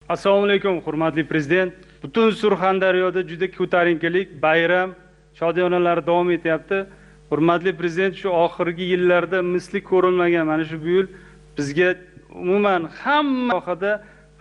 Assalomu alaykum, hurmatli prezident. Butun Surxondaryoda juda ko'tarinkilik, bayram, shodiyonalar davom etyapti. Hurmatli prezident, shu oxirgi yillarda misli ko'rilmagan mana shu bu yil bizga umuman hamma sohada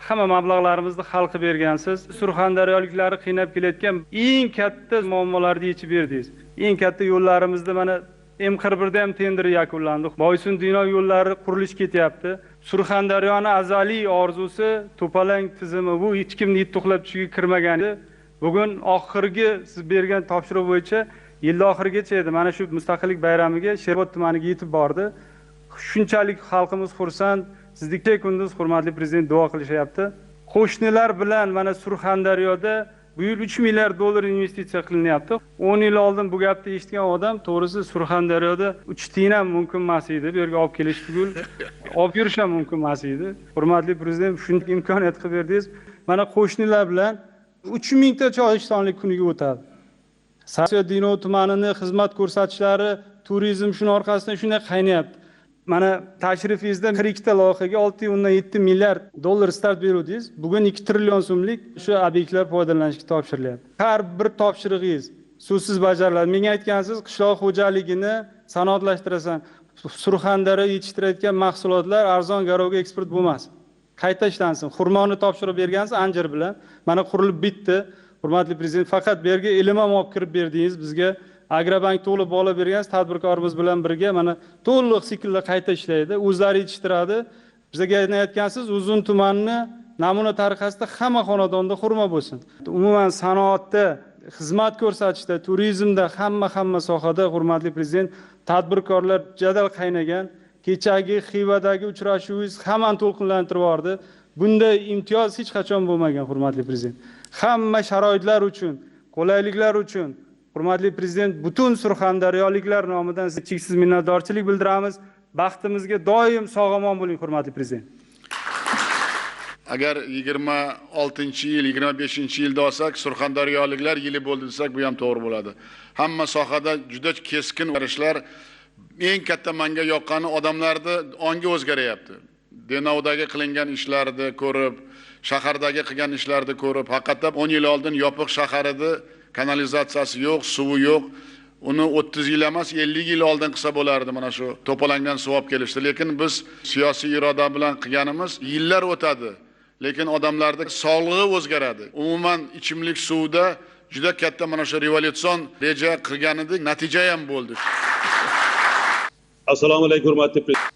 hamma mablag'larimizni xalq bergansiz. Surxondaryoliklarni qiynab kelayotgan eng katta muammolarni yechib berdingiz. Eng katta yo'llarimizda mana M41da ham tender yakunlandi. Boysun Dino yo'llari qurilish ketyapti. Surxondaryoni azaliy orzusi to'palang tizimi, bu hech kimni yetuqlab tushiga kirmagan edi. Bugun oxirgi siz bergan topshiriq bo'yicha yil oxirigacha edi. Mana shu mustaqillik bayramiga Sherobod tumaniga yetib bordi. Shunchalik xalqimiz xursand, sizdek kunduz hurmatli prezident duo qilishyapti. Qo'shnilar bilan mana Surxondaryoda bu yil 3 milliard dollar investitsiya qilinyapti. 10 yil oldin bu gapni eshitgan odam to'g'risi Surxondaryoda 3 tiyin ham mumkin emas edi. Bu yerga olib kelish tugul, olib yurish ham mumkin emas edi. Hurmatli prezident, shunday imkoniyat qilib berdingiz. Mana qo'shnilar bilan 3000 ta choyishtonlik kuniga o'tadi. Sasiyo Dino tumanini xizmat ko'rsatishlari, turizm shuning orqasidan shunday qaynayapti. Mana tashrifingizda 42 ta loyihaga 6,7 milliard dollar start beruvdingiz. Bugun 2 trillion so'mlik shu obyektlar foydalanishga topshirilyapti. Har bir topshirig'ingiz so'zsiz bajariladi. Menga aytgansiz, qishloq xo'jaligini sanoatlashtirasiz. Surxondaryo yetishtirayotgan mahsulotlar arzon garovga eksport bo'lmasin. Qayta ishlansin. Xurmoni topshirib bergansiz anjir bilan. Mana qurilib bitdi. Hurmatli prezident, faqat bu yerga ilm ham olib kirib berdingiz bizga. Agrobank to'lib olib bergansiz, tadbirkorimiz bilan birga mana to'liq siklda qayta ishlaydi, o'zlari yetishtiradi. Bizga aytgansiz, Uzun tumanini namuna tariqasida hamma xonadonda xurmo bo'lsin. Umuman sanoatda, xizmat ko'rsatishda, turizmda, hamma sohada hurmatli prezident, tadbirkorlar jadal qaynagan. Kechagi Xivadagi uchrashuvingiz hammani to'lqinlantirib yubordi. Bunday imtiyoz hech qachon bo'lmagan hurmatli prezident. Hamma sharoitlar uchun, qulayliklar uchun hurmatli prezident, butun surxondaryoliklar nomidan cheksiz minnatdorchilik bildiramiz. Baxtimizga doim sog'-omon bo'ling hurmatli prezident. Agar 26-yil, 25-yilda olsak, surxondaryoliklar yili bo'ldi desak, bu ham to'g'ri bo'ladi. Hamma sohada juda keskin o'zgarishlar, eng katta menga yoqqani odamlarni ongi o'zgaryapti. Denovdagi qilingan ishlarni ko'rib, shahardagi qilgan ishlarni ko'rib, haqiqatan 10 yil oldin yopiq shahar edi, kanalizatsiyasi yo'q, suvi yo'q. Uni 30 yil emas, 50 yil oldin qilsa bo'lardi mana shu to'polangdan suv olib kelishdi. Lekin biz siyosiy iroda bilan qilganimiz yillar o'tadi. Lekin odamlarning sog'lig'i o'zgaradi. Umuman ichimlik suvda juda katta mana shu revolyutsion reja qilgan edik, natija ham bo'ldi. Assalomu alaykum hurmatli prezident.